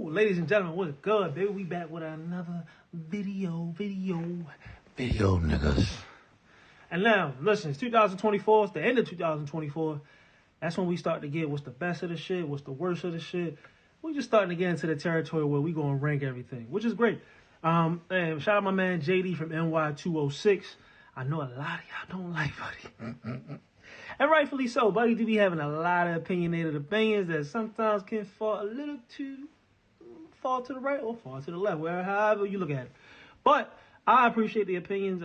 Ladies and gentlemen, what's good, baby? We back with another video, niggas. And now, listen, it's 2024. It's the end of 2024. That's when we start to get what's the best of the shit, what's the worst of the shit. We just starting to get into the territory where we gonna rank everything, which is great. And shout out my man JD from NY206. I know a lot of y'all don't like Buddy. And rightfully so. Buddy do be having a lot of opinionated opinions that sometimes can fall to the right or fall to the left, however you look at it. But I appreciate the opinions.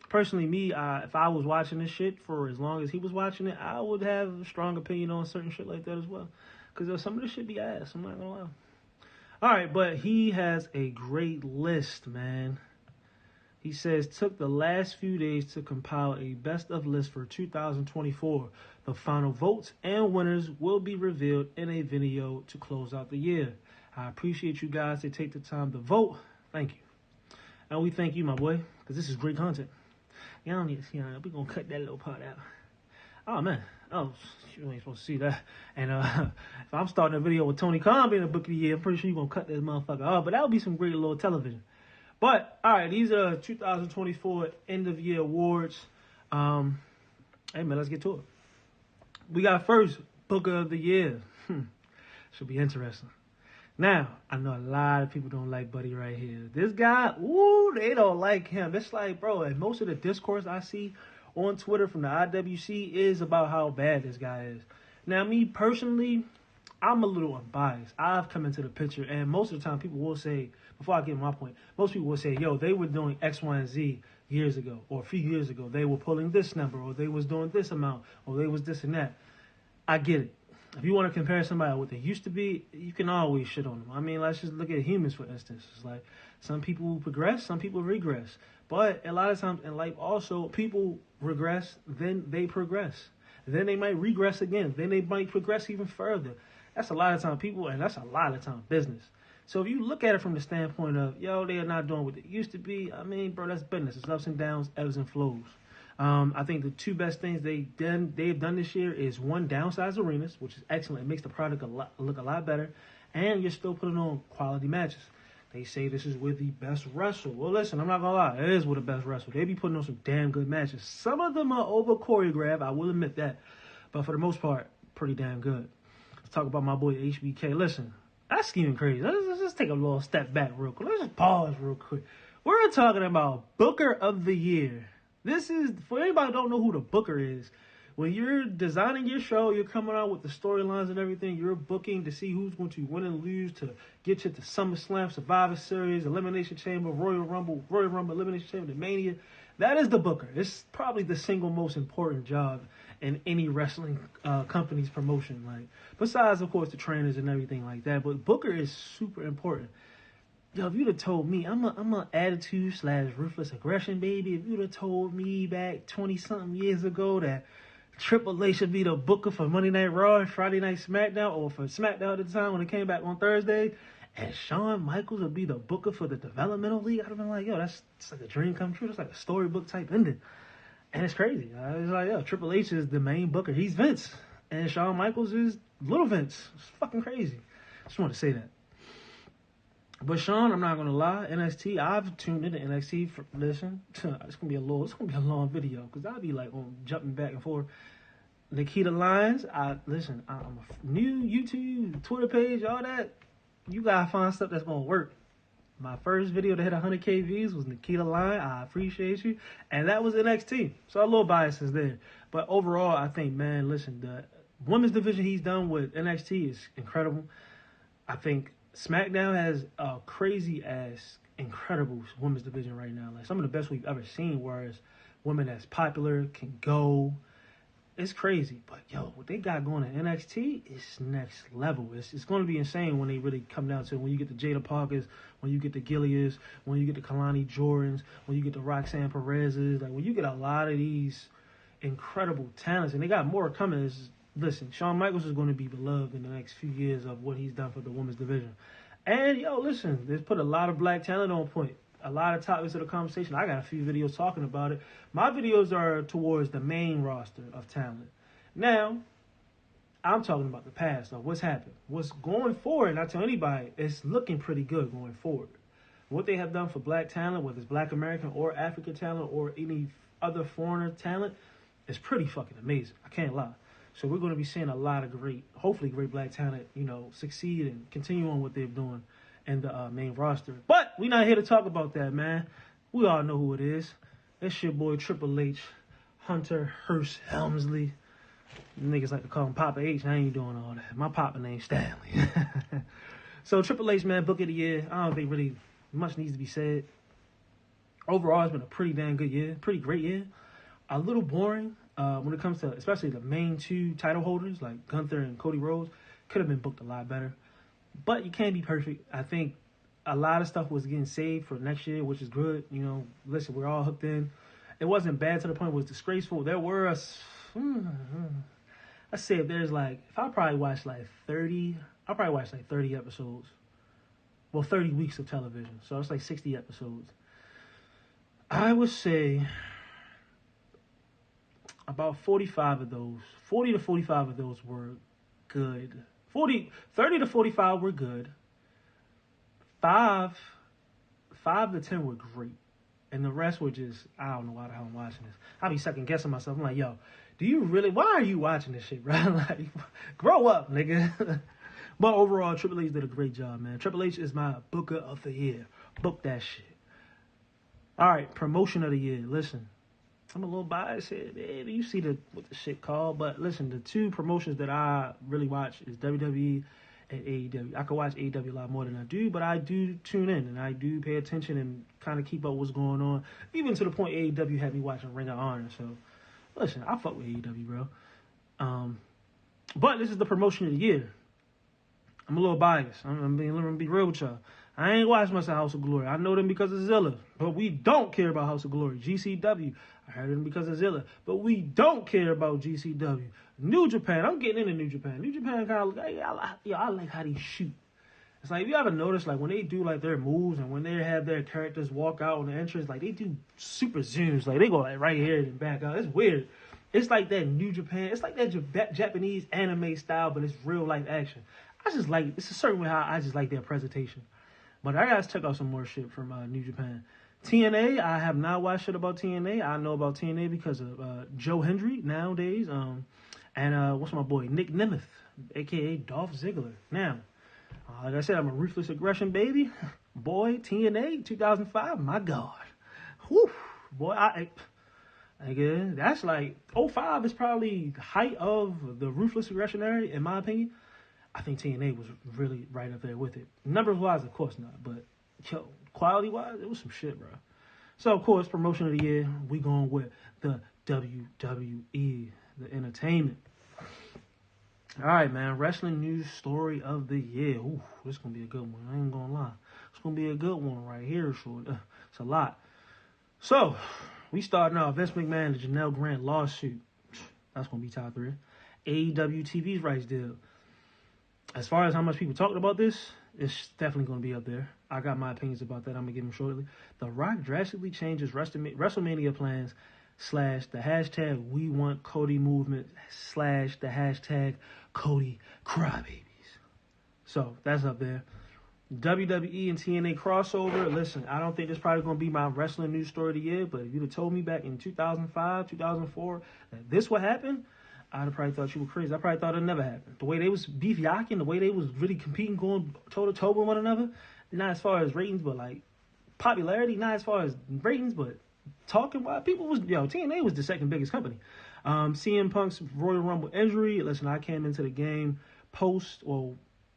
Personally, me, if I was watching this shit for as long as he was watching it, I would have a strong opinion on certain shit like that as well. Because some of this shit be ass, I'm not gonna lie. Alright, but he has a great list, man. He says, took the last few days to compile a best of list for 2024. The final votes and winners will be revealed in a video to close out the year. I appreciate you guys that take the time to vote. Thank you. And we thank you, my boy, because this is great content. Y'all don't need to see it. We're going to cut that little part out. Oh, man. Oh, you ain't supposed to see that. And if I'm starting a video with Tony Khan being the book of the year, I'm pretty sure you're going to cut this motherfucker off. But that would be some great little television. But, all right, these are 2024 end-of-year awards. Hey, man, let's get to it. We got first, Booker of the Year. Should be interesting. Now, I know a lot of people don't like Buddy right here. This guy, they don't like him. It's like, bro, and most of the discourse I see on Twitter from the IWC is about how bad this guy is. Now, me personally, I'm a little unbiased. I've come into the picture, and most of the time people will say, before I get to my point, most people will say, yo, they were doing X, Y, and Z years ago, or a few years ago. They were pulling this number, or they was doing this amount, or they was this and that. I get it. If you want to compare somebody to what they used to be, you can always shit on them. I mean, let's just look at humans, for instance. It's like some people progress, some people regress. But a lot of times in life also, people regress, then they progress. Then they might regress again. Then they might progress even further. That's a lot of time people, and that's a lot of time business. So if you look at it from the standpoint of, yo, they are not doing what they used to be, I mean, bro, that's business. It's ups and downs, ebbs and flows. I think the two best things they've done this year is one, downsize arenas, which is excellent. It makes the product look a lot better, and you're still putting on quality matches. They say this is with the best wrestle. Well, listen, I'm not gonna lie, it is with the best wrestle. They be putting on some damn good matches. Some of them are over choreographed, I will admit that, but for the most part, pretty damn good. Let's talk about my boy HBK. Listen, that's scheming crazy. Let's just take a little step back real quick. Let's just pause real quick. We're talking about Booker of the Year. This is, for anybody who don't know who the Booker is, when you're designing your show, you're coming out with the storylines and everything, you're booking to see who's going to win and lose to get you to SummerSlam, Survivor Series, Elimination Chamber, Royal Rumble, Elimination Chamber, Mania. That is the Booker. It's probably the single most important job in any wrestling company's promotion. Like, besides, of course, the trainers and everything like that. But Booker is super important. Yo, if you'd have told me, I'm a attitude / ruthless aggression baby. If you'd have told me back 20-something years ago that Triple H should be the booker for Monday Night Raw and Friday Night SmackDown, or for SmackDown at the time when it came back on Thursday, and Shawn Michaels would be the booker for the Developmental League, I'd have been like, yo, that's like a dream come true. That's like a storybook type ending. And it's crazy. It's like, yo, Triple H is the main booker. He's Vince. And Shawn Michaels is Little Vince. It's fucking crazy. Just want to say that. But Sean, I'm not gonna lie, NXT, I've tuned into NXT for, listen, it's gonna be a long video, because I'll be like jumping back and forth. Nikita Lyons, I'm a new YouTube, Twitter page, all that. You gotta find stuff that's gonna work. My first video that hit 100K views was Nikita Lyons. I appreciate you. And that was NXT. So a little bias is there. But overall, I think, man, listen, the women's division he's done with NXT is incredible. I think SmackDown has a crazy-ass, incredible women's division right now. Like, some of the best we've ever seen, whereas women that's popular can go. It's crazy. But, yo, what they got going at NXT is next level. It's going to be insane when they really come down to it. When you get the Jada Parkers, when you get the Gillias, when you get the Kalani Jordans, when you get the Roxanne Perez's. Like, when you get a lot of these incredible talents, and they got more coming. Listen, Shawn Michaels is going to be beloved in the next few years of what he's done for the women's division. And, yo, listen, they've put a lot of black talent on point. A lot of topics of the conversation. I got a few videos talking about it. My videos are towards the main roster of talent. Now, I'm talking about the past, of what's happened. What's going forward, and I tell anybody, it's looking pretty good going forward. What they have done for black talent, whether it's black American or African talent or any other foreigner talent, is pretty fucking amazing. I can't lie. So we're going to be seeing a lot of hopefully great black talent, succeed and continue on what they're doing in the main roster. But we're not here to talk about that, man. We all know who it is. It's your boy Triple H, Hunter Hearst Helmsley. Niggas like to call him Papa H. I ain't doing all that. My papa name's Stanley. So Triple H, man, book of the year. I don't think really much needs to be said. Overall, it's been a pretty damn good year. Pretty great year. A little boring when it comes to especially the main two title holders like Gunther and Cody Rhodes. Could have been booked a lot better. But you can't be perfect. I think a lot of stuff was getting saved for next year, which is good. Listen, we're all hooked in. It wasn't bad to the point it was disgraceful. There were let's say if I probably watched 30 episodes. Well, 30 weeks of television. So it's like 60 episodes. I would say about 40 to 45 of those were good. 30 to 45 were good. 5 to 10 were great. And the rest were just, I don't know why the hell I'm watching this. I'll be second guessing myself. I'm like, yo, why are you watching this shit, bro? Like, grow up, nigga. But overall, Triple H did a great job, man. Triple H is my booker of the year. Book that shit. All right, promotion of the year. Listen, I'm a little biased here, baby. You see what the shit called. But listen, the two promotions that I really watch is WWE and AEW. I could watch AEW a lot more than I do, but I do tune in and I do pay attention and kind of keep up what's going on. Even to the point AEW had me watching Ring of Honor. So, listen, I fuck with AEW, bro. But this is the promotion of the year. I'm a little biased. I'm gonna be real with y'all. I ain't watched much of House of Glory. I know them because of Zilla, but we don't care about House of Glory. GCW, I heard them because of Zilla, but we don't care about GCW. New Japan, I'm getting into New Japan. New Japan kind of, I like how they shoot. It's like, if you ever notice, like, when they do, like, their moves and when they have their characters walk out on the entrance, like, they do super zooms. Like, they go, like, right here and back out. It's weird. It's like that New Japan. It's like that Japanese anime style, but it's real life action. I just like, it's a certain way how I just like their presentation. But I gotta check out some more shit from New Japan. TNA, I have not watched shit about TNA. I know about TNA because of Joe Hendry nowadays. And what's my boy? Nick Nemeth, a.k.a. Dolph Ziggler. Now, like I said, I'm a Ruthless Aggression baby. Boy, TNA, 2005, my God. Whew. Boy, that's like, 05 is probably the height of the Ruthless Aggression era, in my opinion. I think TNA was really right up there with it. Numbers-wise, of course not, but quality-wise, it was some shit, bro. So, of course, promotion of the year, we going with the WWE, the entertainment. All right, man, wrestling news story of the year. Ooh, this is going to be a good one. I ain't going to lie. It's going to be a good one right here. So, it's a lot. So, we starting out Vince McMahon, the Janelle Grant lawsuit. That's going to be top 3. AEW TV's rights deal. As far as how much people talked about this, it's definitely going to be up there. I got my opinions about that. I'm going to give them shortly. The Rock drastically changes WrestleMania plans / the hashtag We Want Cody movement / the hashtag Cody Crybabies. So, that's up there. WWE and TNA crossover. Listen, I don't think this is probably going to be my wrestling news story of the year, but if you'd have told me back in 2005, 2004 that this would happen, I'd have probably thought you were crazy. I probably thought it never happened. The way they was beef-yocking, the way they was really competing, going toe-to-toe with one another, not as far as ratings, but like popularity, not as far as ratings, but talking-wise, TNA was the second biggest company. CM Punk's Royal Rumble injury. Listen, I came into the game post or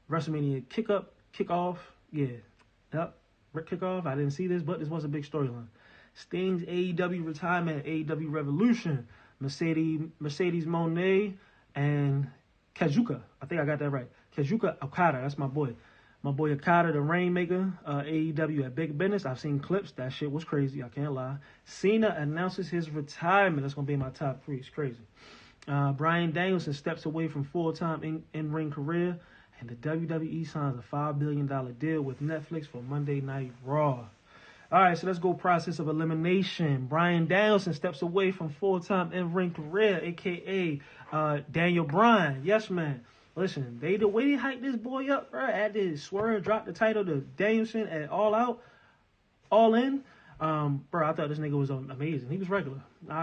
WrestleMania kickoff. Kickoff. I didn't see this, but this was a big storyline. Sting's AEW retirement, AEW Revolution. Mercedes Moné and Kazuchika. I think I got that right. Kazuchika Okada. That's my boy. My boy Okada, the Rainmaker, AEW at Big Business. I've seen clips. That shit was crazy. I can't lie. Cena announces his retirement. That's going to be in my top 3. It's crazy. Bryan Danielson steps away from full-time in-ring career. And the WWE signs a $5 billion deal with Netflix for Monday Night Raw. All right, so let's go process of elimination. Bryan Danielson steps away from full-time in-ring career, a.k.a. Daniel Bryan. Yes, man. Listen, the way they hyped this boy up, bro, after Swerve dropped the title to Danielson at All Out, All In, bro, I thought this nigga was amazing. He was regular.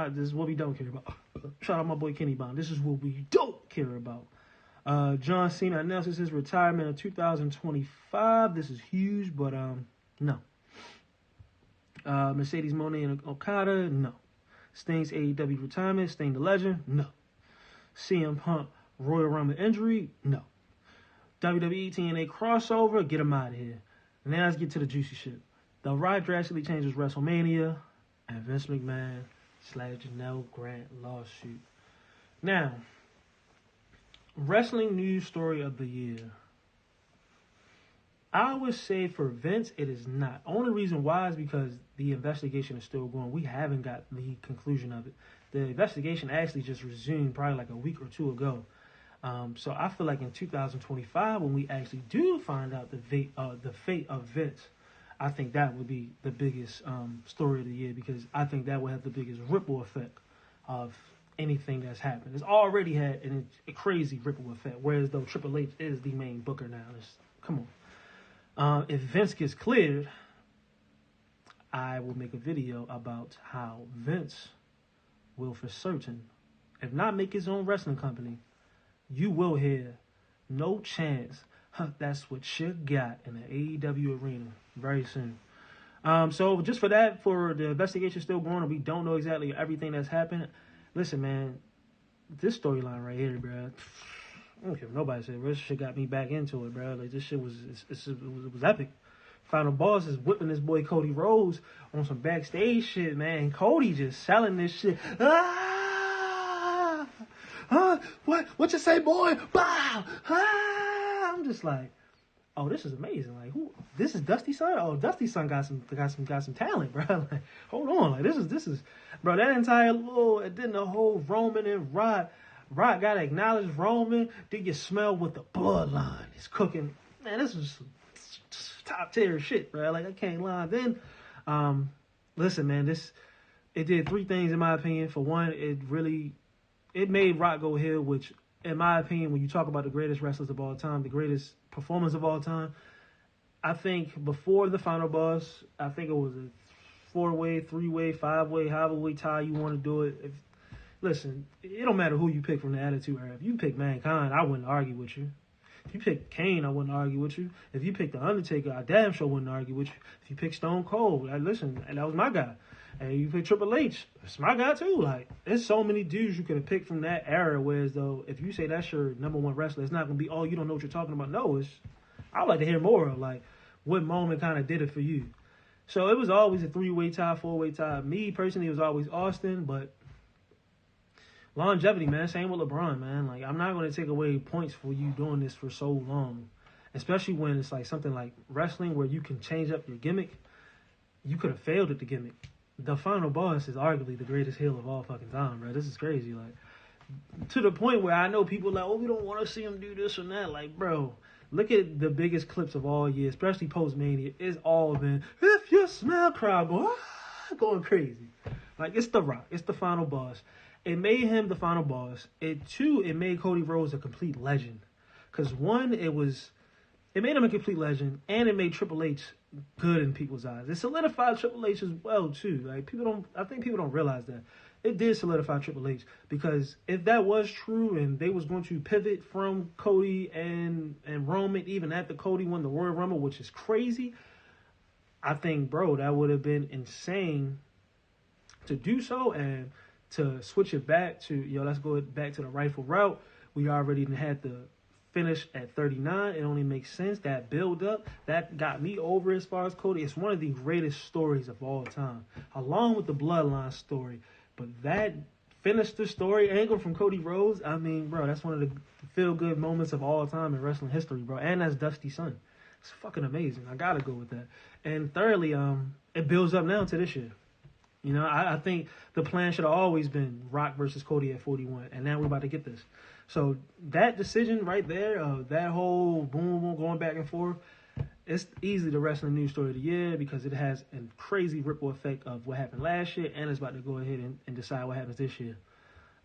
This is what we don't care about. Shout out my boy Kenny Bond. This is what we don't care about. John Cena announces his retirement in 2025. This is huge, but no. Mercedes Moné and Okada, no. Sting's AEW retirement, Sting the Legend, no. CM Punk Royal Rumble injury, no. WWE TNA crossover, get him out of here. Now let's get to the juicy shit. The Rock drastically changes WrestleMania and Vince McMahon / Janelle Grant lawsuit. Now, wrestling news story of the year. I would say for Vince, it is not. Only reason why is because the investigation is still going. We haven't got the conclusion of it. The investigation actually just resumed probably like a week or two ago. So I feel like in 2025, when we actually do find out the fate of Vince, I think that would be the biggest story of the year, because I think that would have the biggest ripple effect of anything that's happened. It's already had a crazy ripple effect, whereas though Triple H is the main booker now. Come on. If Vince gets cleared, I will make a video about how Vince will for certain, if not make his own wrestling company, you will hear no chance. That's what you got in the AEW arena very soon. So just for that, for the investigation still going, and we don't know exactly everything that's happened. Listen, man, this storyline right here, bro. I don't care what nobody said. This shit got me back into it, bro. Like, this shit was epic. Final Boss is whipping this boy Cody Rhodes on some backstage shit, man. And Cody just selling this shit. What you say, boy? Bow. I'm just like, oh, this is amazing. Like, who? This is Dusty Son. Oh, Dusty Son got some talent, bro. Like, hold on. Like, this is, bro. That entire then the whole Roman and Rock got to acknowledge Roman. Did you smell what the bloodline is cooking? Man, this was top tier shit, bro. Like, I can't lie. Then, listen, man, it did three things in my opinion. For one, it made Rock go heel, which, in my opinion, when you talk about the greatest wrestlers of all time, the greatest performers of all time, I think before the Final Boss, I think it was a 4-way, 3-way, 5-way, however way tie you want to do it. Listen, it don't matter who you pick from the Attitude Era. If you pick Mankind, I wouldn't argue with you. If you pick Kane, I wouldn't argue with you. If you pick The Undertaker, I damn sure wouldn't argue with you. If you pick Stone Cold, listen, and that was my guy. And you pick Triple H, it's my guy too. Like, there's so many dudes you could have picked from that era, whereas though, if you say that's your number one wrestler, it's not going to be, oh, you don't know what you're talking about. No, I would like to hear more of, like, what moment kind of did it for you. So it was always a 3-way tie, 4-way tie. Me, personally, it was always Austin, but longevity, man. Same with LeBron, man. Like, I'm not going to take away points for you doing this for so long, especially when it's like something like wrestling where you can change up your gimmick. You could have failed at the gimmick. The Final Boss is arguably the greatest heel of all fucking time, bro. This is crazy. Like, to the point where I know people like, oh, we don't want to see him do this or that. Like, bro, look at the biggest clips of all year, especially post-Mania. It's all been, if you smell crowd going crazy. Like, it's The Rock. It's the Final Boss. It made him the Final Boss. It made Cody Rhodes a complete legend. Because one, it made him a complete legend, and it made Triple H good in people's eyes. It solidified Triple H as well too. Like, I think people don't realize that. It did solidify Triple H, because if that was true and they was going to pivot from Cody and Roman even after Cody won the Royal Rumble, which is crazy, I think, bro, that would have been insane to do so, and to switch it back to, let's go back to the rightful route. We already had the finish at 39. It only makes sense. That build up, that got me over as far as Cody. It's one of the greatest stories of all time, along with the Bloodline story. But that finished the story angle from Cody Rhodes. I mean, bro, that's one of the feel-good moments of all time in wrestling history, bro. And that's Dusty Son. It's fucking amazing. I gotta go with that. And thirdly, it builds up now to this year. I think the plan should have always been Rock versus Cody at 41, and now we're about to get this. So that decision right there, that whole boom, boom, going back and forth, it's easily the wrestling news story of the year because it has a crazy ripple effect of what happened last year, and it's about to go ahead and decide what happens this year.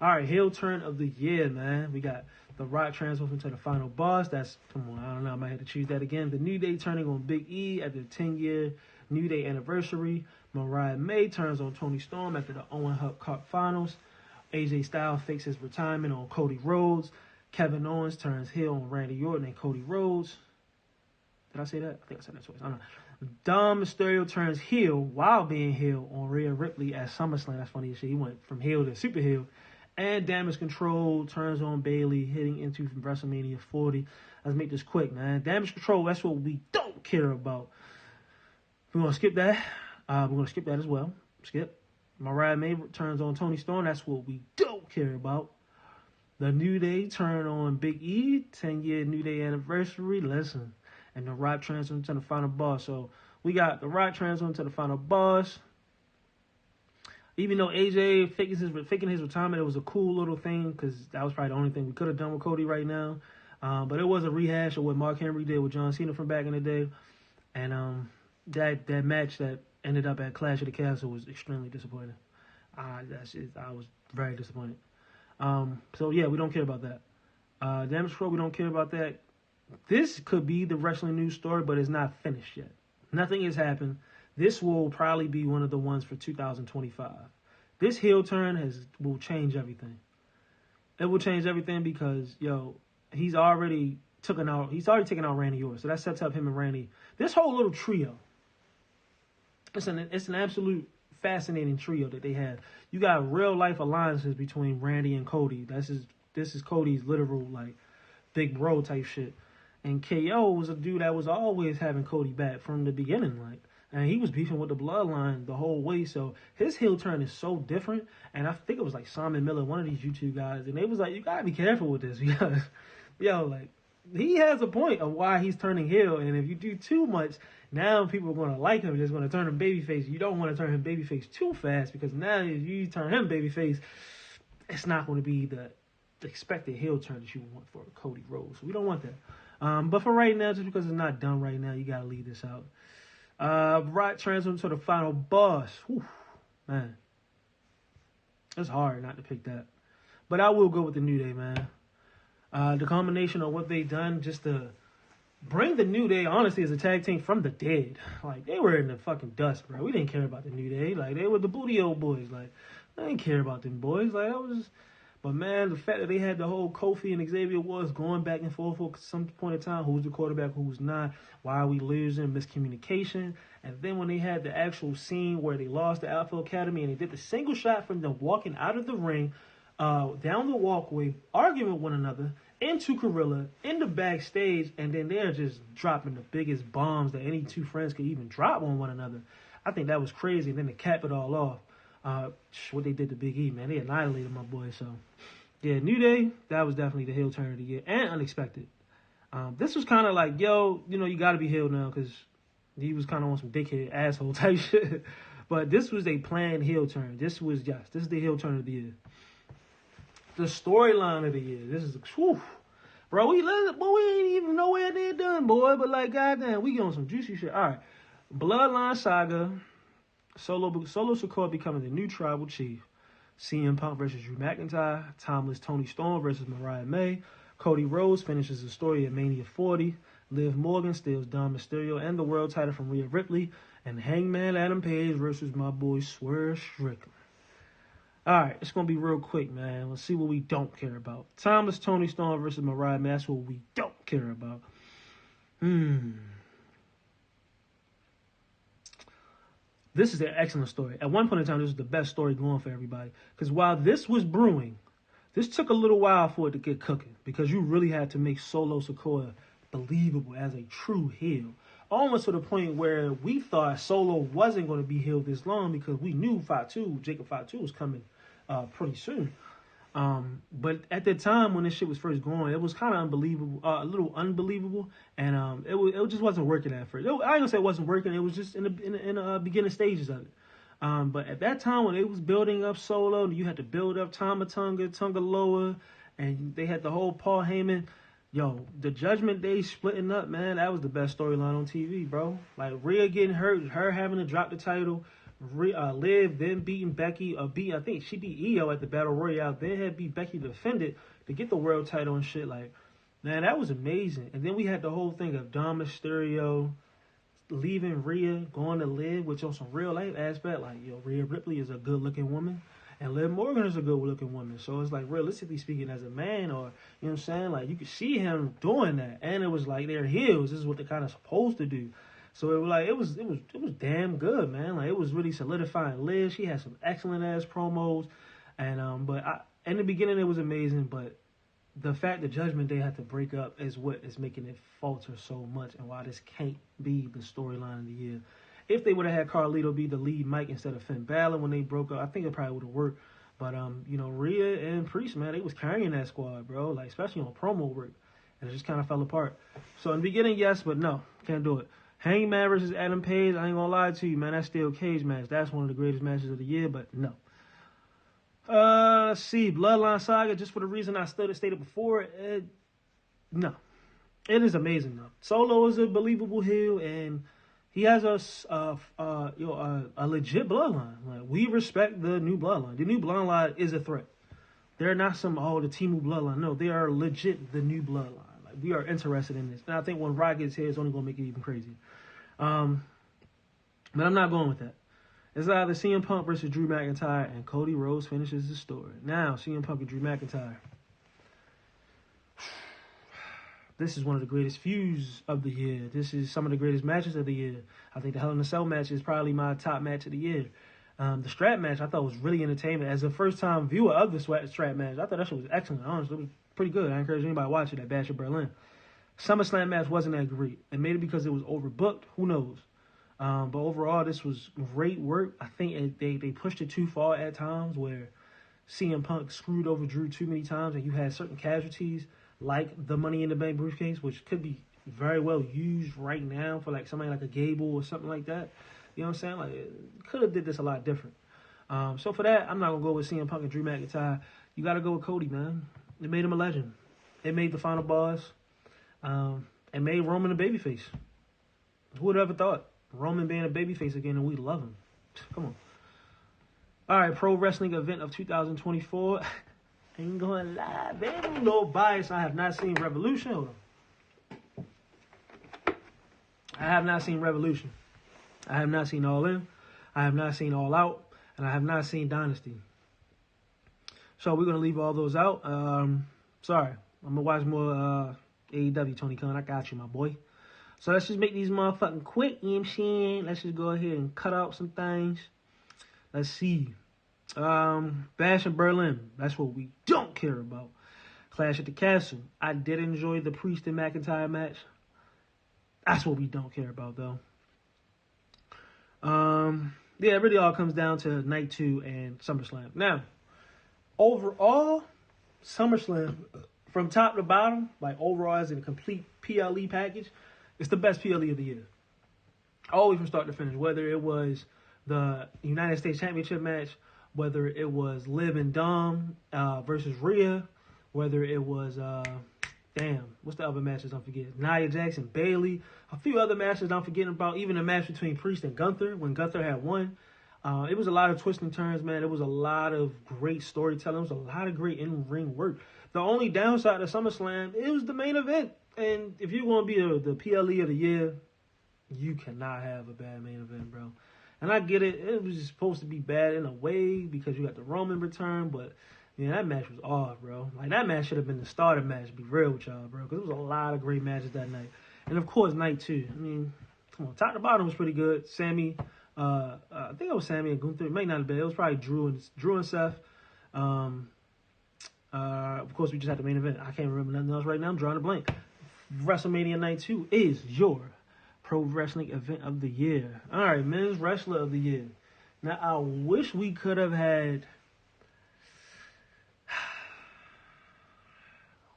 All right, heel turn of the year, man. We got The Rock transforming to the final boss. Come on, I don't know. I might have to choose that again. The New Day turning on Big E at the 10-year New Day anniversary. Mariah May turns on Toni Storm after the Owen Hart Cup finals. AJ Styles fakes his retirement on Cody Rhodes. Kevin Owens turns heel on Randy Orton and Cody Rhodes. Did I say that? I think I said that twice. I don't know. Dom Mysterio turns heel while being heel on Rhea Ripley at SummerSlam. That's funny as shit. He went from heel to super heel. And Damage Control turns on Bayley, hitting into WrestleMania 40. Let's make this quick, man. Damage Control, that's what we don't care about. We're going to skip that. We're going to skip that as well. Skip. Mariah May turns on Toni Storm. That's what we don't care about. The New Day turn on Big E. 10-year New Day anniversary. Listen. And The Rock transforms to the final boss. So we got The Rock transforming to the final boss. Even though AJ faking his retirement, it was a cool little thing because that was probably the only thing we could have done with Cody right now. But it was a rehash of what Mark Henry did with John Cena from back in the day. And that match that ended up at Clash of the Castle was extremely disappointing. I was very disappointed. So, yeah, we don't care about that. Damage Control, we don't care about that. This could be the wrestling news story, but it's not finished yet. Nothing has happened. This will probably be one of the ones for 2025. This heel turn will change everything. It will change everything because, he's already taken out Randy Orton. So that sets up him and Randy. This whole little trio. It's an absolute fascinating trio that they have. You got real life alliances between Randy and Cody. This is Cody's literal big bro type shit. And KO was a dude that was always having Cody back from the beginning, and he was beefing with the Bloodline the whole way. So his heel turn is so different. And I think it was Simon Miller, one of these YouTube guys, and they was like, you gotta be careful with this because, he has a point of why he's turning heel. And if you do too much, now people are gonna like him. Just gonna turn him babyface. You don't want to turn him babyface too fast because now if you turn him babyface, it's not going to be the expected heel turn that you want for Cody Rhodes. So we don't want that. But for right now, just because it's not done right now, you gotta leave this out. Rock transforms to the final boss. Whew, man. It's hard not to pick that. But I will go with the New Day, man. The combination of what they done just to bring the New Day, honestly, as a tag team from the dead. They were in the fucking dust, bro. We didn't care about the New Day. They were the booty old boys. I didn't care about them boys. But man, the fact that they had the whole Kofi and Xavier Woods going back and forth for some point in time, who's the quarterback, who's not, why are we losing, miscommunication. And then when they had the actual scene where they lost the Alpha Academy and they did the single shot from them walking out of the ring, down the walkway, arguing with one another, into Gorilla, in the backstage, and then they're just dropping the biggest bombs that any two friends could even drop on one another. I think that was crazy. And then to cap it all off, what they did to Big E, man, they annihilated my boy. So, yeah, New Day, that was definitely the heel turn of the year, and unexpected. This was kind of you got to be healed now because he was kind of on some dickhead asshole type shit. But this was a planned heel turn. This is the heel turn of the year. The storyline of the year. This is, whew. Bro, we ain't even nowhere near done, boy. But goddamn, we get on some juicy shit. All right, Bloodline Saga. Solo Sikoa becoming the new tribal chief. CM Punk versus Drew McIntyre. Timeless Toni Storm versus Mariah May. Cody Rhodes finishes the story at Mania 40. Liv Morgan steals Dom Mysterio and the world title from Rhea Ripley. And Hangman Adam Page versus my boy Swerve Strickland. Alright, it's going to be real quick, man. Let's see what we don't care about. Timeless Toni Storm versus Mariah May. That's what we don't care about. This is an excellent story. At one point in time, this was the best story going for everybody. Because while this was brewing, this took a little while for it to get cooking. Because you really had to make Solo Sikoa believable as a true heel. Almost to the point where we thought Solo wasn't going to be healed this long because we knew Jacob Fatu was coming pretty soon. But at the time when this shit was first going, it was kind of unbelievable, a little unbelievable, and it just wasn't working at first. I ain't gonna say it wasn't working. It was just in the beginning stages of it. But at that time when it was building up Solo, you had to build up Tama Tonga, Tonga Loa, and they had the whole Paul Heyman. Yo, the Judgment Day splitting up, man, that was the best storyline on TV, bro. Like, Rhea getting hurt, her having to drop the title, Liv then beating Becky, I think she beat Io at the Battle Royale, then had beat Becky to defend it to get the world title and shit. Like, man, that was amazing. And then we had the whole thing of Dom Mysterio leaving Rhea, going to Liv, which on some real life aspect, like, yo, Rhea Ripley is a good looking woman. And Liv Morgan is a good looking woman. So it's like, realistically speaking, as a man, or, you know what I'm saying? Like, you could see him doing that. And it was like, they're heels. This is what they're kind of supposed to do. So it was like, it was damn good, man. Like, it was really solidifying Liv. She had some excellent ass promos. And, in the beginning, it was amazing. But the fact that Judgment Day had to break up is what is making it falter so much, and why this can't be the storyline of the year. If they would have had Carlito be the lead Mike instead of Finn Balor when they broke up, I think it probably would have worked. But, you know, Rhea and Priest, man, they was carrying that squad, bro. Like, especially on promo work. And it just kind of fell apart. So, in the beginning, yes, but no. Can't do it. Hangman versus Adam Page, I ain't gonna lie to you, man. That's still cage match. That's one of the greatest matches of the year, but no. Let's see. Bloodline Saga, just for the reason I stated before, no. It is amazing, though. Solo is a believable heel, and he has a legit bloodline. Like, we respect the new bloodline. The new bloodline is a threat. They're not some, the Temu bloodline. No, they are legit the new bloodline. Like, we are interested in this. And I think when Rock gets here, it's only going to make it even crazier. But I'm not going with that. It's either CM Punk versus Drew McIntyre, and Cody Rhodes finishes the story. Now, CM Punk and Drew McIntyre. This is one of the greatest feuds of the year. This is some of the greatest matches of the year. I think the Hell in a Cell match is probably my top match of the year. The strap match I thought was really entertaining. As a first-time viewer of the strap match, I thought that shit was excellent. Honestly, it was pretty good. I encourage anybody to watch it at Bash of Berlin. SummerSlam match wasn't that great. And maybe because it was overbooked, who knows? But overall, this was great work. I think they pushed it too far at times, where CM Punk screwed over Drew too many times, and you had certain casualties like the Money in the Bank briefcase, which could be very well used right now for like somebody like a Gable or something like that. You know what I'm saying? Like, it could have did this a lot different. So for that, I'm not going to go with CM Punk and Drew McIntyre. You got to go with Cody, man. It made him a legend. It made the final boss. It made Roman a babyface. Who would have ever thought? Roman being a babyface again, and we love him. Come on. All right, pro wrestling event of 2024. Ain't gonna lie, baby. No bias. I have not seen Revolution. Hold on. I have not seen Revolution. I have not seen All In. I have not seen All Out. And I have not seen Dynasty. So we're gonna leave all those out. Sorry. I'm gonna watch more AEW, Tony Khan. I got you, my boy. So let's just make these motherfucking quick, you know what I'm saying? Let's just go ahead and cut out some things. Let's see. Bash in Berlin. That's what we don't care about. Clash at the Castle. I did enjoy the Priest and McIntyre match. That's what we don't care about, though. Yeah, it really all comes down to Night 2 and SummerSlam. Now, overall, SummerSlam, from top to bottom, like overall as a complete PLE package, it's the best PLE of the year. Always from start to finish. Whether it was the United States Championship match, whether it was Liv and Dom versus Rhea, whether it was, what's the other matches I'm forgetting? Nia Jax, Bayley, a few other matches I'm forgetting about, even the match between Priest and Gunther, when Gunther had won. It was a lot of twists and turns, man. It was a lot of great storytelling. It was a lot of great in-ring work. The only downside to SummerSlam, it was the main event. And if you're going to be the PLE of the year, you cannot have a bad main event, bro. And I get it. It was supposed to be bad in a way because you got the Roman return. But, yeah, that match was off, bro. Like, that match should have been the starter match, to be real with y'all, bro. Because there was a lot of great matches that night. And, of course, Night 2. I mean, come on. Top to bottom was pretty good. Sammy, I think it was Sammy and Gunther. It may not have been. It was probably Drew and Seth. Of course, we just had the main event. I can't remember nothing else right now. I'm drawing a blank. WrestleMania Night 2 is your pro wrestling event of the year. All right, men's wrestler of the year. Now, I wish we could have had...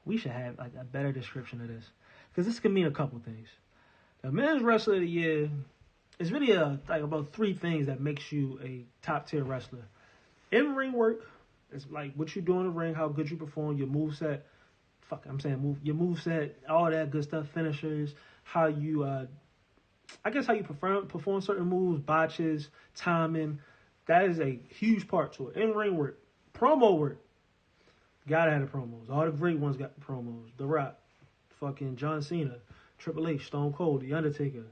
We should have like a better description of this. Because this can mean a couple things. The men's wrestler of the year is really about three things that makes you a top-tier wrestler. In-ring work. It's like what you do in the ring, how good you perform, your moveset. I'm saying your moveset, all that good stuff, finishers, how you, I guess how you perform certain moves, botches, timing. That is a huge part to it. In-ring work, promo work. Gotta have the promos. All the great ones got the promos. The Rock, fucking John Cena, Triple H, Stone Cold, The Undertaker,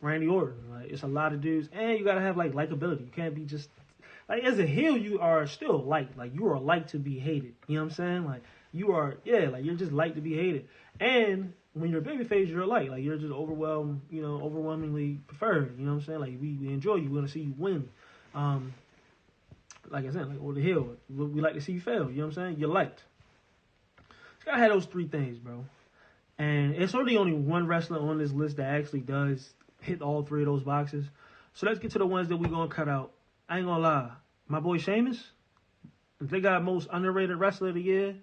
Randy Orton. Like, it's a lot of dudes. And you gotta have, like, likability. You can't be just... Like, as a heel, you are still liked. Like, you are liked to be hated. You know what I'm saying? Like, you are... Yeah, like, you're just liked to be hated. And when you're a babyface, you're liked. Like, you're just overwhelmingly preferred. You know what I'm saying? Like, we enjoy you. We want to see you win. Like I said, like over the hill, we like to see you fail. You know what I'm saying? You're liked. You gotta have those three things, bro. And it's really only one wrestler on this list that actually does hit all three of those boxes. So let's get to the ones that we're gonna cut out. I ain't gonna lie. My boy Sheamus, if they got most underrated wrestler of the year,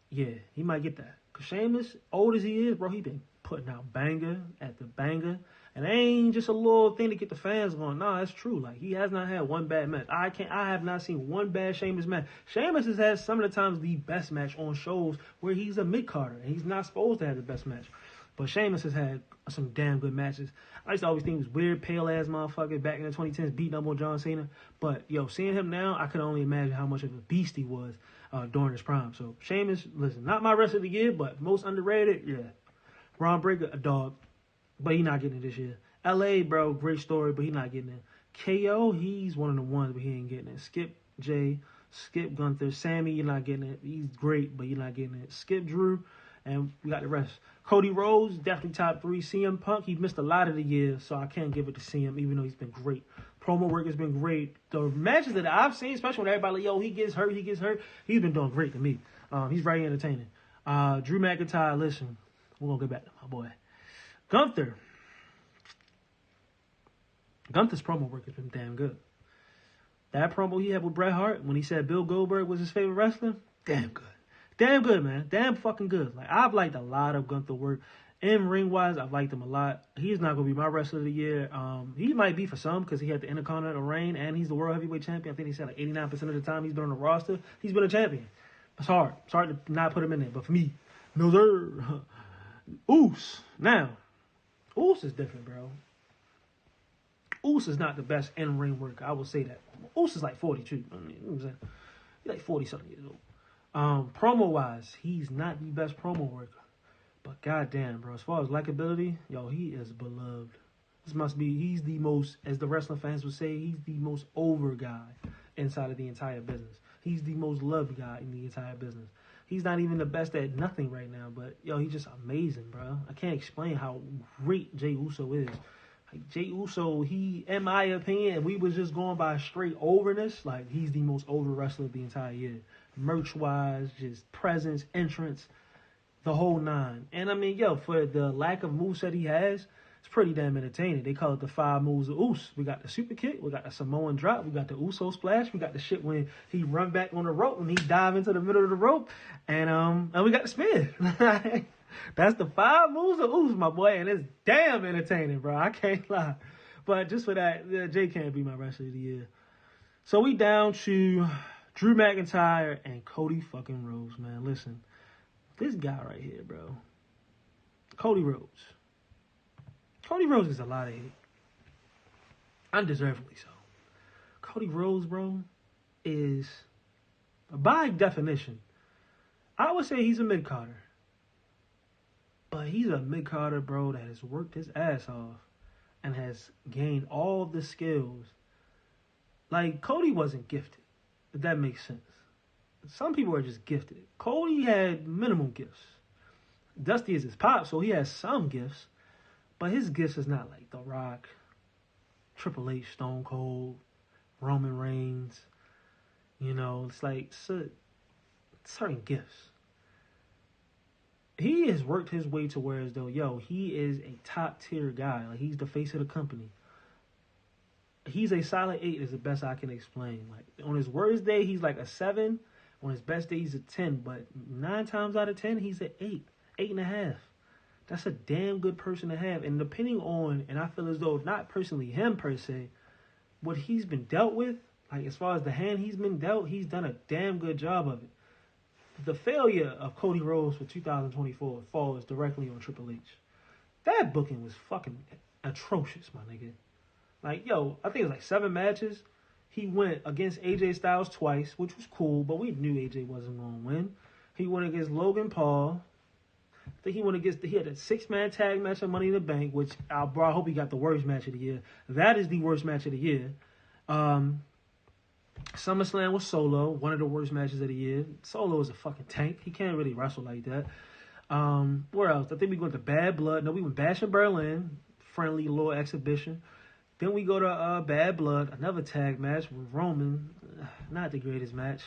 yeah, he might get that. Cause Sheamus, old as he is, bro, he been putting out banger after banger. And it ain't just a little thing to get the fans going. Nah, it's true. Like, he has not had one bad match. I have not seen one bad Sheamus match. Sheamus has had some of the times the best match on shows where he's a mid-carder. And he's not supposed to have the best match. But Sheamus has had some damn good matches. I used to always think he was weird, pale-ass motherfucker back in the 2010s, beating up on John Cena. But, yo, seeing him now, I could only imagine how much of a beast he was during his prime. So, Sheamus, listen, not my rest of the year, but most underrated, yeah. Ron Breaker, a dog. But he's not getting it this year. LA, bro, great story, but he's not getting it. KO, he's one of the ones, but he ain't getting it. Skip Jay, Skip Gunther, Sammy, you're not getting it. He's great, but you're not getting it. Skip Drew, and we got the rest. Cody Rhodes, definitely top 3. CM Punk, he missed a lot of the year, so I can't give it to CM, even though he's been great. Promo work has been great. The matches that I've seen, especially when everybody like, yo, he gets hurt, he's been doing great to me. He's very entertaining. Drew McIntyre, listen, we're going to get back to my boy. Gunther's promo work has been damn good. That promo he had with Bret Hart when he said Bill Goldberg was his favorite wrestler, damn good. Damn good, man. Damn fucking good. Like, I've liked a lot of Gunther work. In ring-wise, I've liked him a lot. He's not going to be my wrestler of the year. He might be for some because he had the Intercontinental reign and he's the World Heavyweight Champion. I think he said like 89% of the time he's been on the roster, he's been a champion. It's hard. It's hard to not put him in there. But for me, no sir. Oos. Now, Oos is different, bro. Oos is not the best in-ring worker. I will say that. Oos is like 42. You know what I'm saying? He's like 40-something years old. Promo-wise, he's not the best promo worker. But goddamn, bro, as far as likability, yo, he is beloved. He's the most, as the wrestling fans would say, he's the most over guy inside of the entire business. He's the most loved guy in the entire business. He's not even the best at nothing right now, but, yo, he's just amazing, bro. I can't explain how great Jey Uso is. Like, Jey Uso, he, in my opinion, we was just going by straight overness, like, he's the most over wrestler of the entire year. Merch-wise, just presence, entrance, the whole nine. And, I mean, yo, for the lack of moveset he has, it's pretty damn entertaining. They call it the 5 moves of Uso. We got the super kick, we got the Samoan drop, we got the Uso splash, we got the shit when he run back on the rope and he dive into the middle of the rope, and we got the spear. That's the 5 moves of Uso, my boy, and it's damn entertaining, bro. I can't lie. But just for that, Jay can't be my wrestler of the year. So we down to Drew McIntyre and Cody fucking Rhodes, man. Listen, this guy right here, bro. Cody Rhodes. Cody Rhodes is a lot of hate. Undeservedly so. Cody Rhodes, bro, is, by definition, I would say he's a mid-carder. But he's a mid-carder, bro, that has worked his ass off and has gained all the skills. Like, Cody wasn't gifted, if that makes sense. Some people are just gifted. Cody had minimum gifts. Dusty is his pop, so he has some gifts. But his gifts is not like The Rock, Triple H, Stone Cold, Roman Reigns. You know, it's like certain gifts. He has worked his way to where as though, yo, he is a top tier guy. Like, he's the face of the company. He's a solid 8 is the best I can explain. Like, on his worst day, he's like a 7. On his best day, he's a 10. But 9 times out of 10, he's an 8, 8.5. That's a damn good person to have. And depending on, and I feel as though not personally him per se, what he's been dealt with, like as far as the hand he's been dealt, he's done a damn good job of it. the failure of Cody Rhodes for 2024 falls directly on Triple H. That booking was fucking atrocious, my nigga. Like, yo, I think it was like 7 matches. He went against AJ Styles twice, which was cool, but we knew AJ wasn't going to win. He went against Logan Paul. I think he had a 6-man tag match at Money in the Bank, which, bro, I hope he got the worst match of the year. That is the worst match of the year. SummerSlam was Solo, one of the worst matches of the year. Solo is a fucking tank. He can't really wrestle like that. Where else? I think we went to Bad Blood. No, we went Bash in Berlin. Friendly little exhibition. Then we go to Bad Blood, another tag match with Roman. Not the greatest match.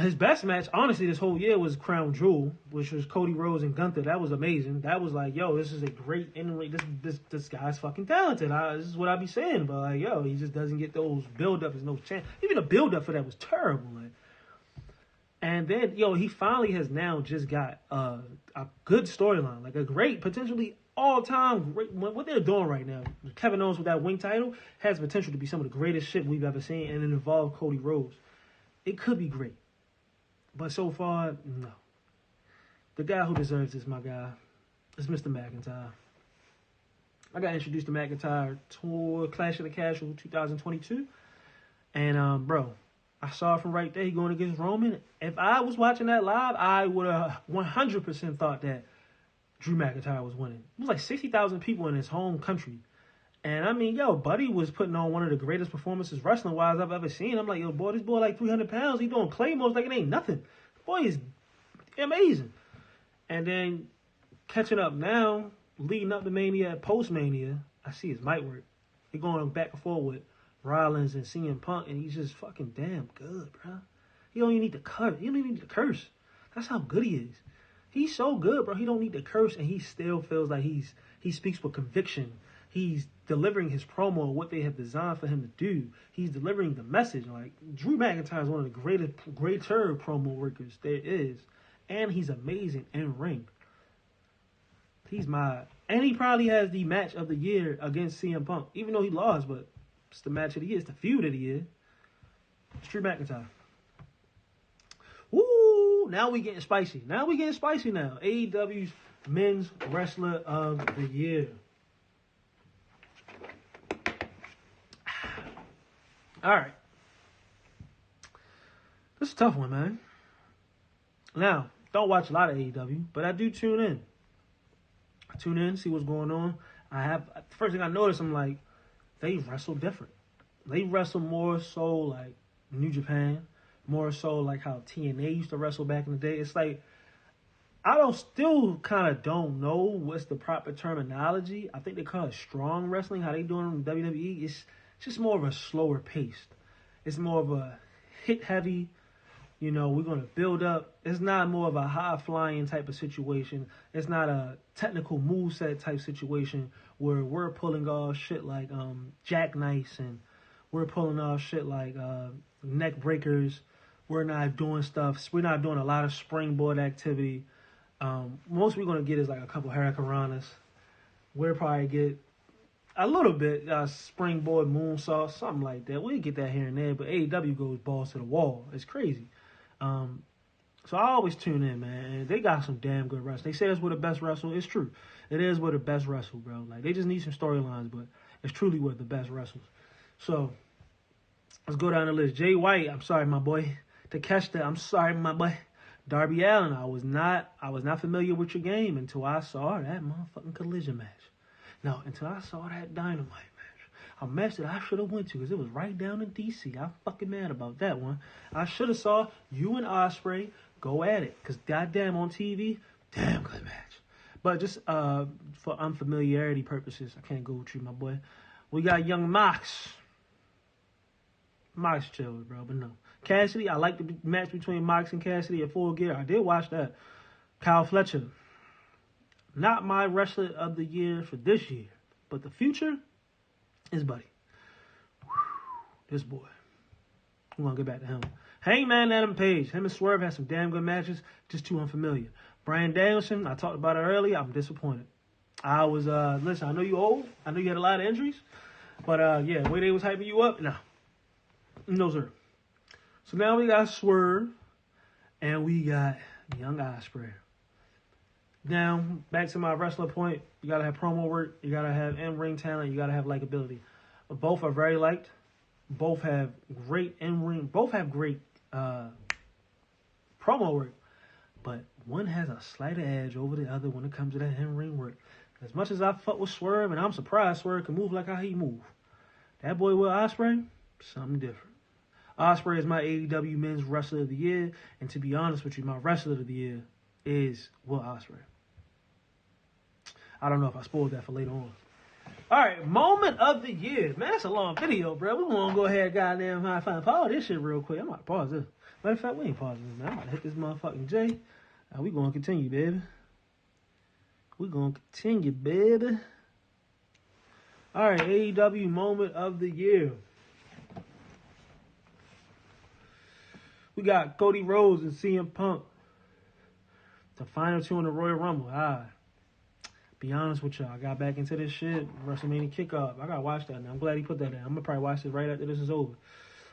His best match, honestly, this whole year was Crown Jewel, which was Cody Rhodes and Gunther. That was amazing. That was like, yo, this is a great in-ring. This guy's fucking talented. This is what I be saying. But like, yo, he just doesn't get those build-ups. There's no chance. Even the build-up for that was terrible. Like, and then, yo, he finally has now just got a good storyline, like a great, potentially all-time great. What they're doing right now, Kevin Owens with that wing title has potential to be some of the greatest shit we've ever seen, and it involved Cody Rhodes. It could be great, but so far, no. The guy who deserves this, my guy, is Mr. McIntyre. I got introduced to McIntyre to Clash of the Castle 2022, and bro, I saw from right there he going against Roman. If I was watching that live, I would have 100% thought that Drew McIntyre was winning. It was like 60,000 people in his home country. And I mean, yo, Buddy was putting on one of the greatest performances wrestling-wise I've ever seen. I'm like, yo, boy, this boy like 300 pounds. He doing claymores like it ain't nothing. Boy is amazing. And then catching up now, leading up to Mania, post-Mania, I see his mic work. He going back and forth with Rollins and CM Punk, and he's just fucking damn good, bro. He don't even need to curse. He don't even need to curse. That's how good he is. He's so good, bro. He don't need to curse, and he still feels like he speaks with conviction. He's delivering his promo, what they have designed for him to do. He's delivering the message. Like, Drew McIntyre is one of the greater promo workers there is, and he's amazing in ring. And he probably has the match of the year against CM Punk, even though he lost, but it's the match of the year. It's the feud of the year. It's Drew McIntyre. Woo! Now we getting spicy. Now. AEW's Men's Wrestler of the Year. All right. This is a tough one, man. Now, don't watch a lot of AEW, but I do tune in. I tune in, see what's going on. First thing I notice, I'm like, they wrestle different. They wrestle more so like New Japan, more so like how TNA used to wrestle back in the day. It's like, I still kind of don't know what's the proper terminology. I think they call it strong wrestling, how they doing in WWE. It's just more of a slower paced. It's more of a hit heavy, we're going to build up. It's not more of a high flying type of situation. It's not a technical moveset type situation where we're pulling off shit like jackknives and we're pulling off shit like neck breakers. We're not doing a lot of springboard activity. Most we're going to get is like a couple hurricanranas. We'll probably get a little bit springboard moonsault, something like that. We'll get that here and there, but AEW goes balls to the wall. It's crazy. So I always tune in, man. They got some damn good wrestlers. They say that's where the best wrestle. It's true. It is where the best wrestle, bro. Like, they just need some storylines, but it's truly where the best wrestles. So let's go down the list. Jay White, I'm sorry, my boy. Takeshita, I'm sorry, my boy. Darby Allin, I was not familiar with your game until I saw that motherfucking Collision match. No, until I saw that Dynamite match. A match that I should have went to because it was right down in D.C. I'm fucking mad about that one. I should have saw you and Ospreay go at it because goddamn on TV, damn good match. But just for unfamiliarity purposes, I can't go with you, my boy. We got Young Mox. Mox chilled, bro, but no. Cassidy, I like the match between Mox and Cassidy at Full Gear. I did watch that. Kyle Fletcher. Not my wrestler of the year for this year, but the future is Buddy. This boy. We're going to get back to him. Hangman Adam Page. Him and Swerve had some damn good matches, just too unfamiliar. Bryan Danielson, I talked about it earlier. I'm disappointed. I was, listen, I know you old. I know you had a lot of injuries. But, yeah, the way they was hyping you up, no. No, sir. So now we got Swerve And we got Young Ospreay. Now, back to my wrestler point, you got to have promo work, you got to have in-ring talent, you got to have likability. Both are very liked. Both have great in-ring, both have great promo work. But one has a slight edge over the other when it comes to that in-ring work. As much as I fuck with Swerve, and I'm surprised Swerve can move like how he move. That boy Will Ospreay, something different. Ospreay is my AEW Men's Wrestler of the Year, and to be honest with you, my Wrestler of the Year is Will Ospreay. I don't know if I spoiled that for later on. All right, moment of the year. Man, that's a long video, bro. We want to go ahead, goddamn, pause this shit real quick. I'm about to pause this. Matter of fact, we ain't pausing this, man. I'm about to hit this motherfucking J. We going to continue, baby. We going to continue, baby. All right, AEW moment of the year. We got Cody Rhodes and CM Punk. The final two in the Royal Rumble. Be honest with y'all, I got back into this shit. WrestleMania kickoff. I gotta watch that now. I'm glad he put that in. I'm gonna probably watch it right after this is over.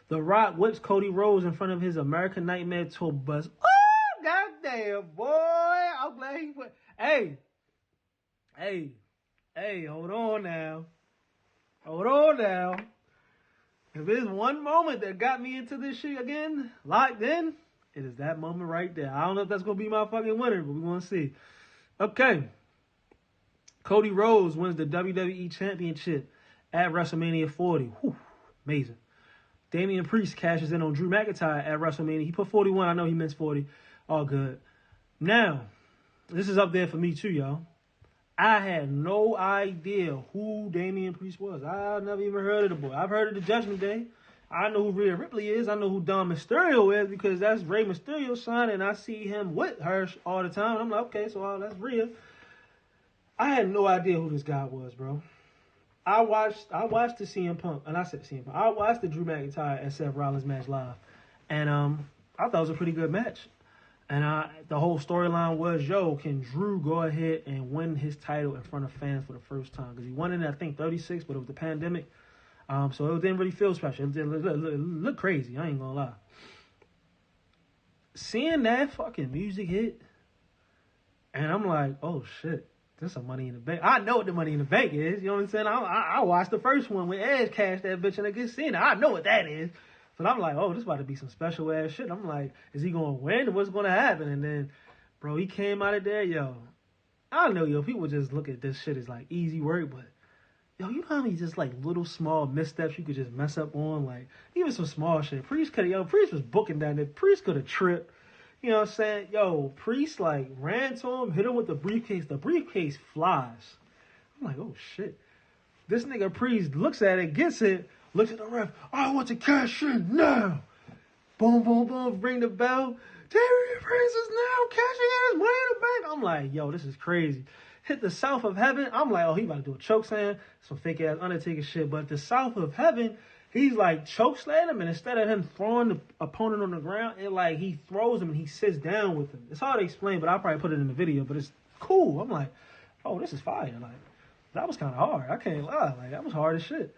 The Rock whips Cody Rhodes in front of his American Nightmare tour bus. Oh, goddamn, boy. I'm glad he put. Hey, hold on now. If there's one moment that got me into this shit again, locked in, it is that moment right there. I don't know if that's gonna be my fucking winner, but we're gonna see. Okay. Cody Rhodes wins the WWE Championship at WrestleMania 40. Whew, amazing. Damian Priest cashes in on Drew McIntyre at WrestleMania. He put 41. I know he meant 40. All good. Now, this is up there for me too, y'all. I had no idea who Damian Priest was. I never even heard of the boy. I've heard of the Judgment Day. I know who Rhea Ripley is. I know who Dom Mysterio is because that's Rey Mysterio's son, and I see him with her all the time. And I'm like, okay, so that's Rhea. I had no idea who this guy was, bro. I watched the CM Punk, and I said CM Punk. I watched the Drew McIntyre and Seth Rollins match live, and I thought it was a pretty good match. And the whole storyline was, can Drew go ahead and win his title in front of fans for the first time? Because he won it, I think, 36, but it was the pandemic, so it didn't really feel special. It looked crazy. I ain't gonna lie. Seeing that fucking music hit, and I'm like, oh shit. This is a Money in the Bank. I know what the Money in the Bank is. You know what I'm saying? I watched the first one when Edge cashed that bitch and I get seen it. I know what that is. So I'm like, oh, this about to be some special ass shit. I'm like, is he going to win? What's going to happen? And then, bro, he came out of there, I know, people just look at this shit as like easy work, but you know how many just like little small missteps you could just mess up on? Like, even some small shit. Priest was booking down there. Priest could have tripped. You know what I'm saying? Priest, like, ran to him, hit him with the briefcase. The briefcase flies. I'm like, oh, shit. This nigga Priest looks at it, gets it, looks at the ref. I want to cash in now. Boom, boom, boom, ring the bell. Damian Priest is now cashing in his Money in the Bank. I'm like, this is crazy. Hit the South of Heaven. I'm like, he about to do a choke slam, some fake-ass Undertaker shit. But the South of Heaven, he's like choke slam him, and instead of him throwing the opponent on the ground, he throws him and he sits down with him. It's hard to explain, but I'll probably put it in the video. But it's cool. I'm like, oh, this is fire. Like, that was kind of hard. I can't lie. Like, that was hard as shit.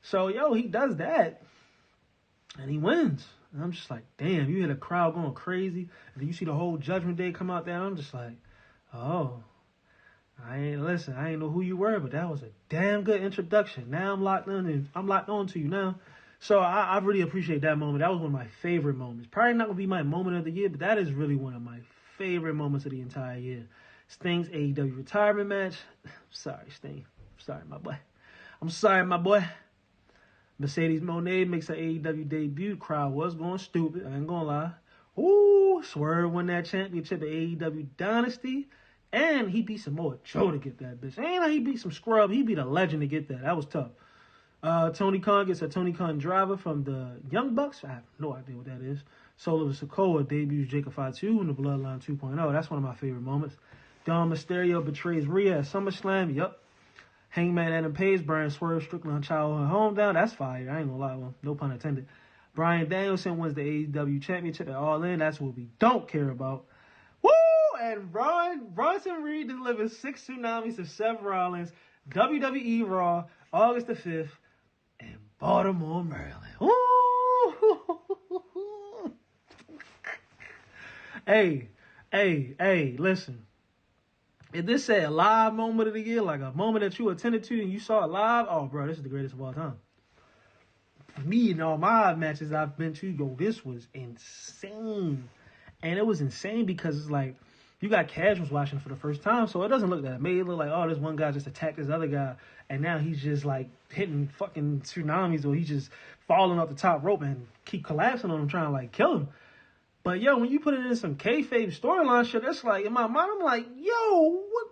So, he does that, and he wins. And I'm just like, damn, you hear the crowd going crazy, and then you see the whole Judgment Day come out there. I'm just like, oh, I ain't know who you were, but that was a damn good introduction. Now I'm locked in, and I'm locked on to you now. So I really appreciate that moment. That was one of my favorite moments. Probably not going to be my moment of the year, but that is really one of my favorite moments of the entire year. Sting's AEW retirement match. Sorry, Sting. Sorry, my boy. I'm sorry, my boy. Mercedes Moné makes her AEW debut. Crowd was going stupid. I ain't going to lie. Ooh, Swerve won that championship at AEW Dynasty. And he beat Samoa Joe to get that bitch. Ain't like he beat some scrub. He beat a legend to get that. That was tough. Tony Khan gets a Tony Khan driver from the Young Bucks. I have no idea what that is. Solo Sikoa debuts Jacob Fatu in the Bloodline 2.0. That's one of my favorite moments. Dom Mysterio betrays Rhea at SummerSlam. Yup. Hangman Adam Page burns Swerve Strickland on childhood home down. That's fire. I ain't gonna lie. Well, no pun intended. Bryan Danielson wins the AEW Championship at All In. That's what we don't care about. Woo! And Bronson Reed delivers 6 tsunamis to Seth Rollins, WWE Raw, August the 5th, in Baltimore, Maryland. Woo! Hey, listen. If this said a live moment of the year, like a moment that you attended to and you saw it live, oh, bro, this is the greatest of all time. For me and all my matches I've been to, yo, this was insane. And it was insane because it's like, you got casuals watching for the first time, so it doesn't look that. It may look like, oh, this one guy just attacked this other guy, and now he's just like hitting fucking tsunamis, or he's just falling off the top rope and keep collapsing on him, trying to like kill him. But yo, when you put it in some kayfabe storyline shit, that's like, in my mind, I'm like, yo, what?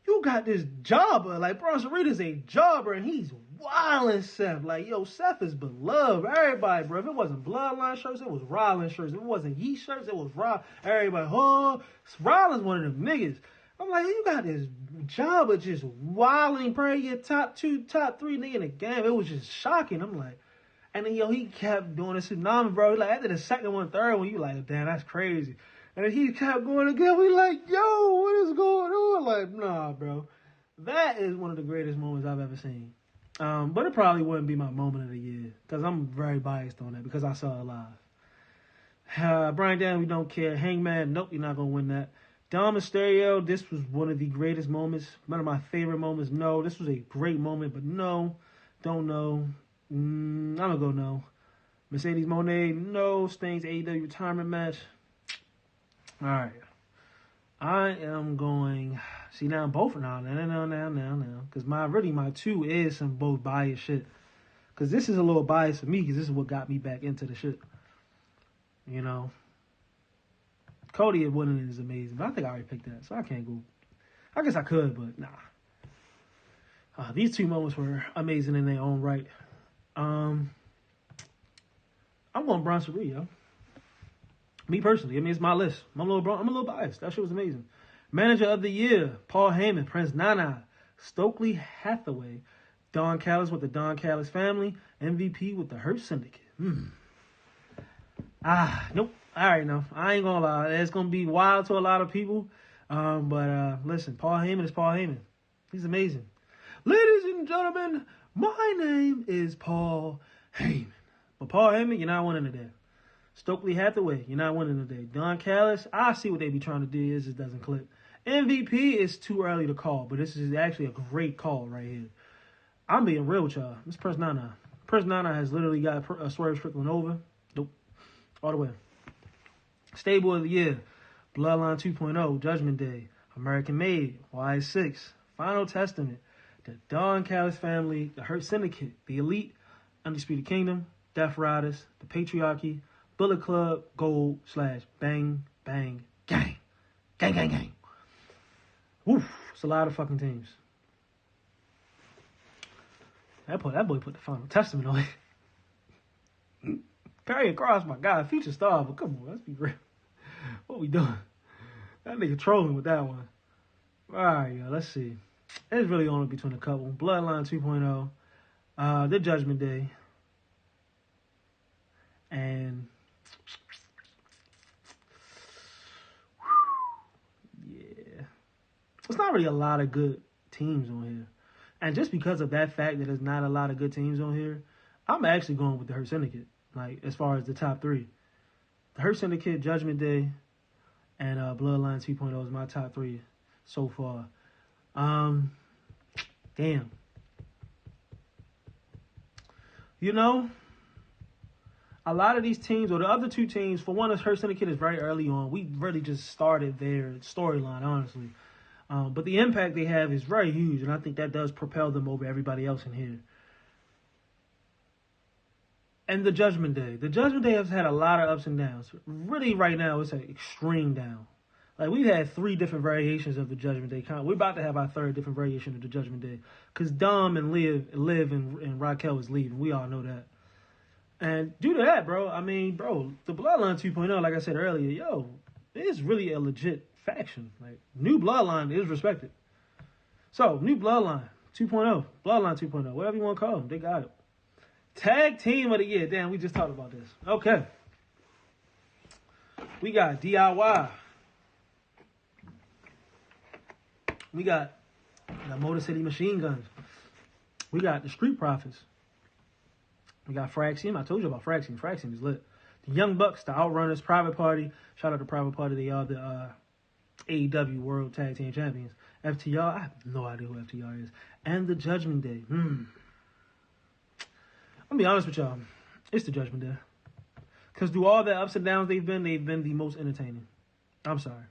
You got this jobber, like Bronson Reed's a jobber, and he's wildin' Seth. Like, yo, Seth is beloved. Everybody, bro. If it wasn't Bloodline shirts, it was Rollins shirts. If it wasn't Yeet shirts, it was Rollins. Everybody, oh, Rollins one of them niggas. I'm like, you got this jobber just wilding, probably your top 2, top 3 nigga in the game. It was just shocking. I'm like, and then, yo, he kept doing this tsunami, bro. Like, after the second one, third one, you like, damn, that's crazy. And then he kept going again. We like, yo, what is going on? Like, nah, bro. That is one of the greatest moments I've ever seen. But it probably wouldn't be my moment of the year because I'm very biased on that because I saw it live. Brian Dan, we don't care. Hangman, nope, you're not going to win that. Dom Mysterio, this was one of the greatest moments. One of my favorite moments. No, this was a great moment, but no, don't know. I'm going to go no. Mercedes Moné, no. Sting's AEW retirement match. All right. I am going. See, now both now. Because my 2 is some both biased shit. Because this is a little biased for me because this is what got me back into the shit. You know. Cody winning is amazing. But I think I already picked that. So I can't go. I guess I could, but nah. These 2 moments were amazing in their own right. I'm going Bronson Reed, yo. Me personally, I mean, it's my list. I'm a little biased. That shit was amazing. Manager of the Year, Paul Heyman, Prince Nana, Stokely Hathaway, Don Callis with the Don Callis family, MVP with the Hurt Syndicate. Nope. All right, no. I ain't gonna lie. It's gonna be wild to a lot of people. But listen, Paul Heyman is Paul Heyman. He's amazing. Ladies and gentlemen, my name is Paul Heyman. But Paul Heyman, you're not winning today. Stokely Hathaway, you're not winning today. Don Callis, I see what they be trying to do. It just doesn't click. MVP is too early to call, but this is actually a great call right here. I'm being real with y'all. This Prince Nana. Prince Nana has literally got Swerve Strickland over. Nope. All the way. Stable of the Year, Bloodline 2.0, Judgment Day, American Made, Y6, Final Testament, the Don Callis family, the Hurt Syndicate, the Elite, Undisputed Kingdom, Death Riders, the Patriarchy, Bullet Club, Gold, / Bang, Bang, Gang. Gang, gang, gang. Woof. It's a lot of fucking teams. That boy put the Final Testament on it. Karrion Kross, my God, future star, but come on, let's be real. What we doing? That nigga trolling with that one. All right, yo, let's see. It's really only between a couple. Bloodline 2.0, The Judgment Day, and yeah, it's not really a lot of good teams on here. And just because of that fact that there's not a lot of good teams on here, I'm actually going with the Hurt Syndicate. Like, as far as the top 3. The Hurt Syndicate, Judgment Day, and Bloodline 2.0 is my top 3 so far. Damn. You know, a lot of these teams, or the other 2 teams, for one, the Hurt Syndicate is very early on. We really just started their storyline, honestly. But the impact they have is very huge, and I think that does propel them over everybody else in here. And the Judgment Day. The Judgment Day has had a lot of ups and downs. Really, right now, it's an extreme down. Like, we've had 3 different variations of the Judgment Day. We're about to have our 3rd different variation of the Judgment Day. Because Dom and Liv and Raquel is leaving. We all know that. And due to that, bro, I mean, bro, the Bloodline 2.0, like I said earlier, yo, it's really a legit faction. Like, New Bloodline is respected. So, New Bloodline 2.0, Bloodline 2.0, whatever you want to call them, they got it. Tag Team of the Year. Damn, we just talked about this. Okay. We got DIY. We got the Motor City Machine Guns. We got the Street Profits. We got Fraxium. I told you about Fraxium. Fraxium is lit. The Young Bucks, the Outrunners, Private Party. Shout out to Private Party. They are the AEW World Tag Team Champions. FTR, I have no idea who FTR is. And the Judgment Day. I'm gonna be honest with y'all. It's the Judgment Day. Because through all the ups and downs they've been the most entertaining. I'm sorry.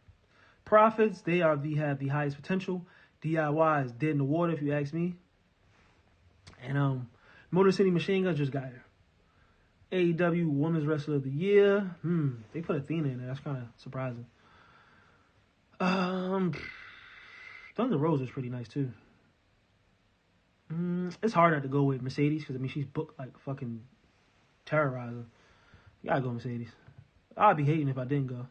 Profits, they have the highest potential. DIY is dead in the water, if you ask me. And Motor City Machine Guns just got here. AEW Women's Wrestler of the Year. They put Athena in there. That's kind of surprising. Thunder Rosa is pretty nice too. It's hard not to go with Mercedes because I mean she's booked like fucking terrorizer. You gotta go Mercedes. I'd be hating if I didn't go.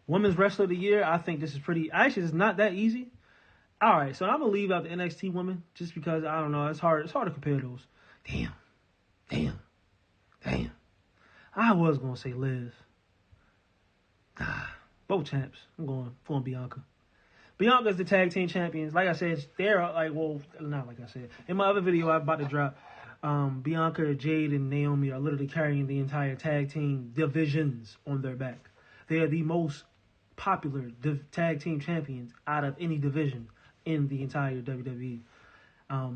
Women's Wrestler of the Year. I think this is pretty. Actually, it's not that easy. All right, so I'm gonna leave out the NXT women just because I don't know. It's hard. It's hard to compare those. Damn. I was gonna say Liz. Both champs. I'm going for Bianca. Bianca's the tag team champions. Like I said, they're like, well, not like I said. In my other video I'm about to drop, Bianca, Jade, and Naomi are literally carrying the entire tag team divisions on their back. They are the most popular tag team champions out of any division in the entire WWE.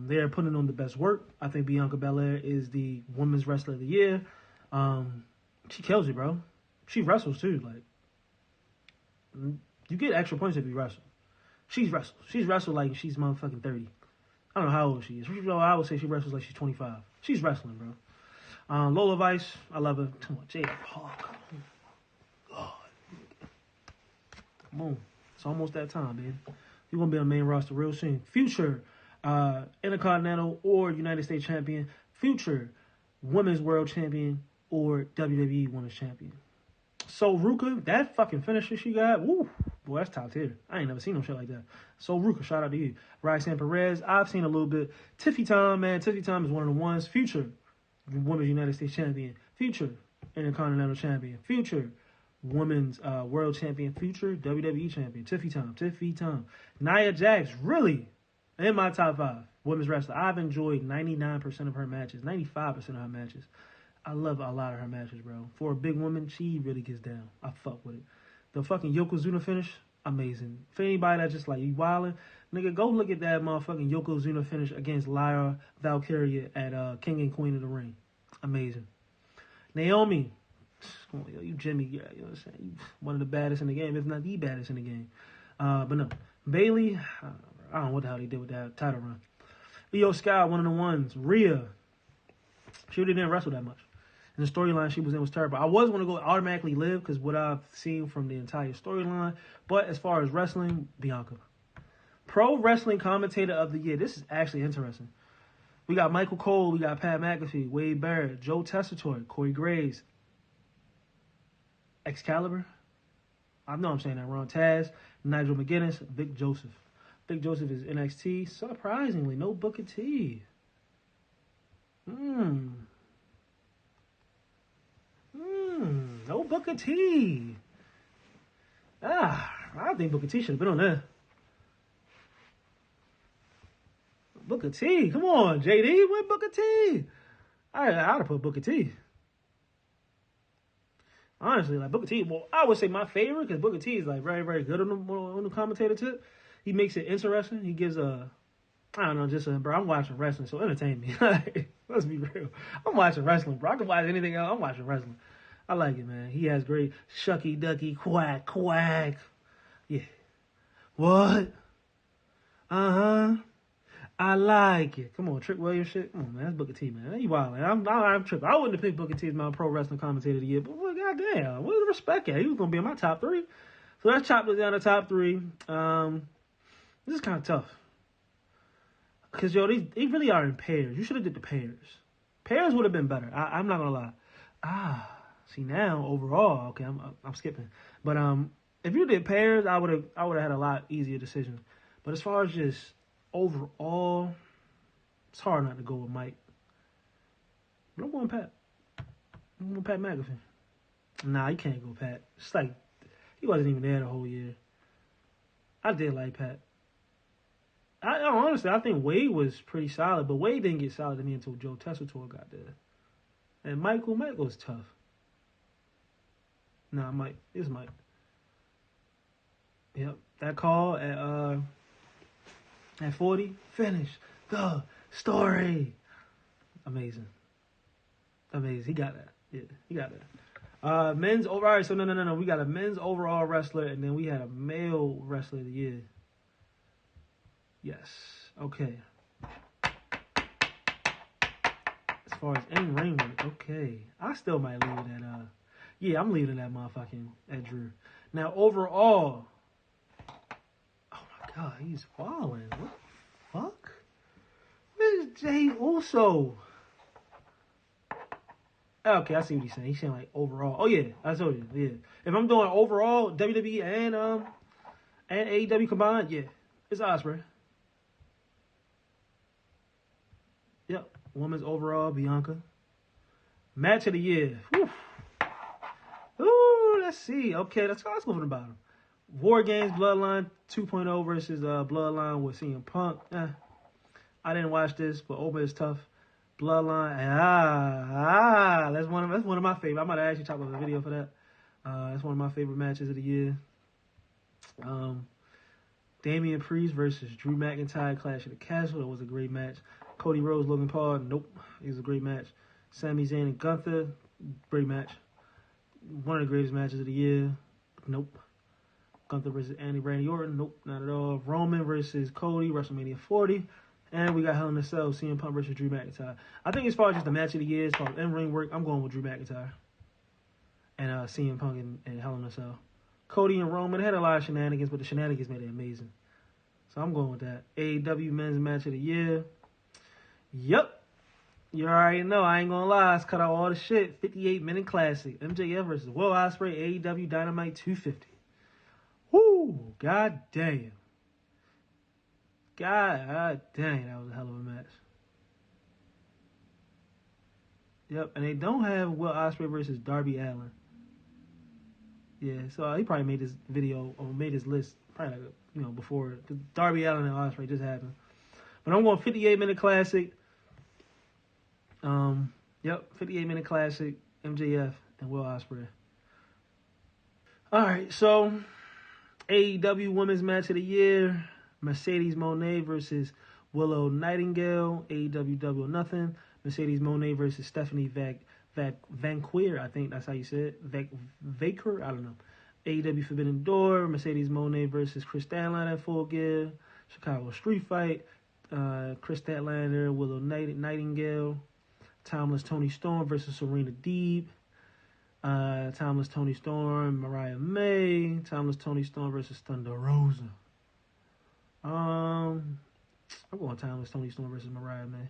They're putting on the best work. I think Bianca Belair is the Women's Wrestler of the Year. She kills it, bro. She wrestles too. Like, you get extra points if you wrestle. She's wrestled like she's motherfucking 30. I don't know how old she is. I would say she wrestles like she's 25. She's wrestling, bro. Lola Vice, I love her. Come on, Jade. Oh, God. Come on. It's almost that time, man. You're going to be on the main roster real soon. Future Intercontinental or United States Champion. Future Women's World Champion or WWE Women's Champion. So Ruka, that fucking finisher she got, woo, boy, that's top tier. I ain't never seen no shit like that. So Ruka, shout out to you. Roxanne Perez, I've seen a little bit. Tiffy Tom, man, Tiffy Tom is one of the ones. Future Women's United States Champion. Future Intercontinental Champion. Future Women's World Champion. Future WWE Champion. Tiffy Tom. Nia Jax, really, in my top 5 women's wrestler. I've enjoyed 99% of her matches, 95% of her matches. I love a lot of her matches, bro. For a big woman, she really gets down. I fuck with it. The fucking Yokozuna finish, amazing. For anybody that's just like, you wildin', nigga, go look at that motherfucking Yokozuna finish against Lyra Valkyria at King and Queen of the Ring. Amazing. Naomi, come on, yo, you Jimmy, yeah, you know what I'm saying? You one of the baddest in the game, if not the baddest in the game. But no, Bayley, I don't know what the hell they did with that title run. Io Sky, one of the ones. Rhea, she really didn't wrestle that much. And the storyline she was in was terrible. I was going to go automatically Liv because what I've seen from the entire storyline. But as far as wrestling, Bianca. Pro Wrestling Commentator of the Year. This is actually interesting. We got Michael Cole. We got Pat McAfee. Wade Barrett. Joe Tessitore. Corey Graves. Excalibur. I know I'm saying that wrong. Taz. Nigel McGuinness. Vic Joseph. Vic Joseph is NXT. Surprisingly, no Booker T. No Booker T. I think Booker T should have been on there. Booker T. Come on, JD. Where Booker T? I'd have put Booker T. Honestly, like Booker T. Well, I would say my favorite because Booker T is like very, very good on the commentator tip. He makes it interesting. He gives I don't know, bro, I'm watching wrestling, so entertain me. Like, let's be real. I'm watching wrestling, bro. I can watch anything else. I'm watching wrestling. I like it, man. He has great shucky ducky quack quack. Yeah. What? I like it. Come on, Trick Williams shit. Come on, man. That's Booker T, man. You wild, man. I'm tripping. I wouldn't have picked Booker T as my pro wrestling commentator of the year, but well, goddamn, where's the respect at? He was gonna be in my top 3. So that's chopped it down to top 3. This is kind of tough. Because, yo, they really are in pairs. You should have did the pairs. Pairs would have been better. I'm not going to lie. See, now, overall, okay, I'm skipping. But if you did pairs, I would have had a lot easier decisions. But as far as just overall, it's hard not to go with Mike. But I'm going Pat. I'm going Pat McAfee. Nah, you can't go Pat. It's like, he wasn't even there the whole year. I did like Pat. Honestly, I think Wade was pretty solid, but Wade didn't get solid to me until Joe Tessitore got there. And Michael's tough. Nah, Mike. It's Mike. Yep. That call at 40. Finish the story. Amazing. He got that. Yeah, he got that. Men's over. All right, so no. We got a men's overall wrestler, and then we had a male wrestler of the year. Yes. Okay. As far as in ring work, okay. I still might leave it at yeah, I'm leaving that motherfucking at Drew. Now overall, oh my god, he's falling. What the fuck? Where's Jey Uso? Okay, I see what he's saying. He's saying like overall. Oh yeah, I told you. Yeah, if I'm doing overall WWE and AEW combined, yeah, it's Ospreay. Yep, women's overall Bianca. Match of the year. Whew. Ooh, let's see. Okay, let's go from the bottom. War Games Bloodline 2.0 versus Bloodline with CM Punk. I didn't watch this, but Oba is tough. Bloodline, that's one of my favorite. I might have actually talked about the video for that. That's one of my favorite matches of the year. Damian Priest versus Drew McIntyre, Clash of the Castle. That was a great match. Cody Rhodes, Logan Paul. Nope, it was a great match. Sami Zayn and Gunther, great match. One of the greatest matches of the year. Nope. Gunther versus Randy Orton. Nope, not at all. Roman versus Cody, WrestleMania 40. And we got Hell in a Cell, CM Punk versus Drew McIntyre. I think as far as just the match of the year, as far as in-ring work, I'm going with Drew McIntyre. And CM Punk and Hell in a Cell. Cody and Roman had a lot of shenanigans, but the shenanigans made it amazing. So I'm going with that. AEW Men's Match of the Year. Yep. You already know, I ain't gonna lie, it's cut out all the shit. 58-minute classic. MJF versus Will Ospreay, AEW Dynamite 250. Woo! God damn. God dang, that was a hell of a match. Yep, and they don't have Will Ospreay versus Darby Allin. Yeah, so he probably made this video or made this list probably like, before Darby Allin and Ospreay just happened. But I'm going 58-minute classic. Yep, 58-minute classic, MJF and Will Ospreay. All right, so AEW Women's Match of the Year, Mercedes Moné versus Willow Nightingale, AEW Double or Nothing. Mercedes Moné versus Stephanie Vanquer, I think that's how you say it. Vaker, I don't know. AEW Forbidden Door, Mercedes Moné versus Chris Statlander at Full Gear. Chicago Street Fight, Chris Statlander, Willow Nightingale. Timeless Tony Storm versus Serena Deeb. Timeless Tony Storm, Mariah May. Timeless Tony Storm versus Thunder Rosa. I'm going Timeless Tony Storm versus Mariah May.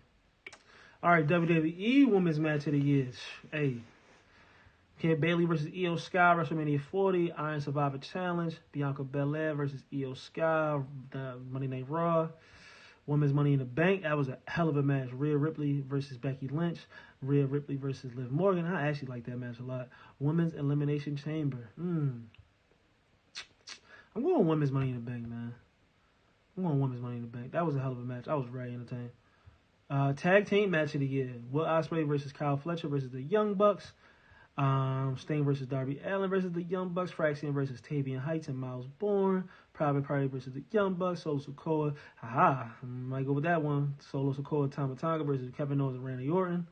All right, WWE Women's Match of the Year. Hey. Okay, Bayley versus Io Sky, WrestleMania 40. Iron Survivor Challenge. Bianca Belair versus Io Sky, Monday Night Raw. Women's Money in the Bank. That was a hell of a match. Rhea Ripley versus Becky Lynch. Rhea Ripley versus Liv Morgan. I actually like that match a lot. Women's Elimination Chamber. I'm going Women's Money in the Bank, man. I'm going Women's Money in the Bank. That was a hell of a match. I was very entertained. Tag Team Match of the Year. Will Ospreay versus Kyle Fletcher versus the Young Bucks. Sting versus Darby Allin versus the Young Bucks. Fraxian versus Tavian Heights and Miles Bourne. Private Party versus the Young Bucks. Solo Sikoa. Might go with that one. Solo Sikoa, Tama Tonga versus Kevin Owens and Randy Orton.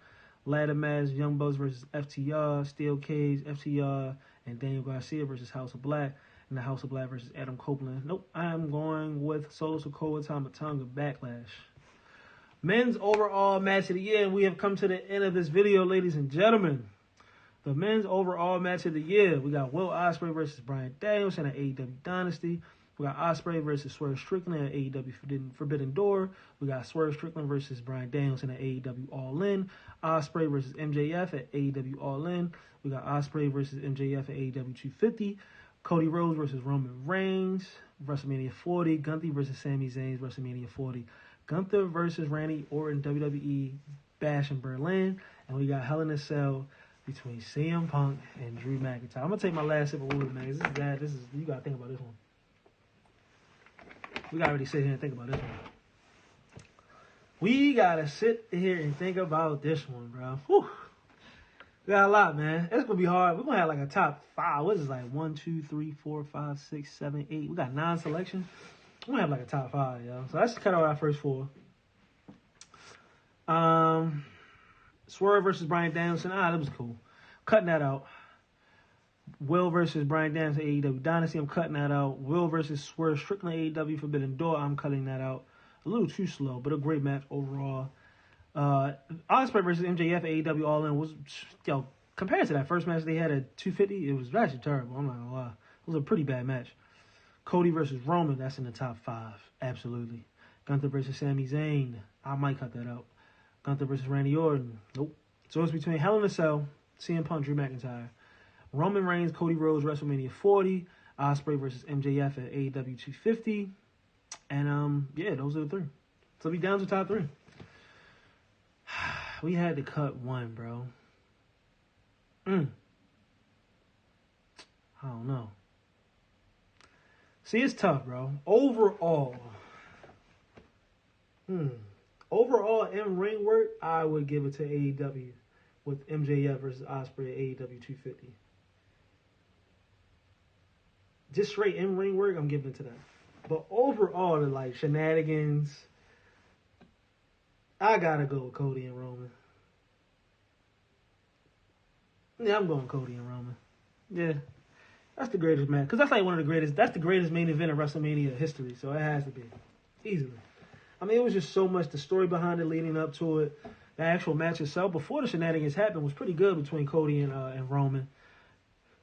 Ladder match, Young Bucks versus FTR. Steel Cage, FTR, and Daniel Garcia versus House of Black. And the House of Black versus Adam Copeland. Nope, I'm going with Solo Sikoa, Tama Tonga, Backlash. Men's overall match of the year. And we have come to the end of this video, ladies and gentlemen. The men's overall match of the year. We got Will Ospreay versus Bryan Danielson at AEW Dynasty. We got Ospreay versus Swerve Strickland at AEW Forbidden Door. We got Swerve Strickland versus Bryan Danielson at AEW All In. Ospreay versus MJF at AEW All In. We got Ospreay versus MJF at AEW 250. Cody Rhodes versus Roman Reigns, WrestleMania 40. Gunther versus Sami Zayn, WrestleMania 40. Gunther versus Randy Orton, WWE Bash in Berlin. And we got Hell in a Cell between CM Punk and Drew McIntyre. I'm going to take my last sip of water, man. This is bad. You got to think about this one. We got to already sit here and think about this one. We got to sit here and think about this one, bro. Whew. We got a lot, man. It's gonna be hard. We're gonna have like a top 5. What is this, like 1, 2, 3, 4, 5, 6, 7, 8? We got 9 selections. We're gonna have like a top 5, yo. So that's kind of our first 4. Swerve versus Bryan Danielson. That was cool. Cutting that out. Will versus Bryan Danielson, AEW Dynasty. I'm cutting that out. Will versus Swerve Strickland, AEW Forbidden Door. I'm cutting that out. A little too slow, but a great match overall. Ospreay versus MJF, AEW All In was, compared to that first match they had at 250, it was actually terrible. I'm not gonna lie. It was a pretty bad match. Cody versus Roman, that's in the top 5. Absolutely. Gunther versus Sami Zayn. I might cut that out. Gunther versus Randy Orton. Nope. So it's between Hell in a Cell, CM Punk, Drew McIntyre. Roman Reigns, Cody Rhodes, WrestleMania 40. Ospreay versus MJF at AEW 250. And, yeah, those are the 3. So we down to top 3. We had to cut one, bro. I don't know. See, it's tough, bro. Overall, in ring work, I would give it to AEW with MJF versus Ospreay at AEW 250. Just straight in ring work, I'm giving it to them. But overall, the like shenanigans, I gotta go with Cody and Roman. Yeah, I'm going Cody and Roman. Yeah. That's the greatest match. Because that's like one of the greatest. That's the greatest main event of WrestleMania history. So it has to be. Easily. I mean, it was just so much. The story behind it leading up to it. The actual match itself, before the shenanigans happened, was pretty good between Cody and Roman.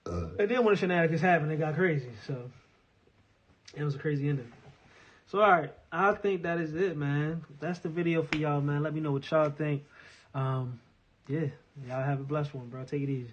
And then when the shenanigans happened, it got crazy. So it was a crazy ending. So, all right. I think that is it, man. That's the video for y'all, man. Let me know what y'all think. Yeah. Y'all have a blessed one, bro. Take it easy.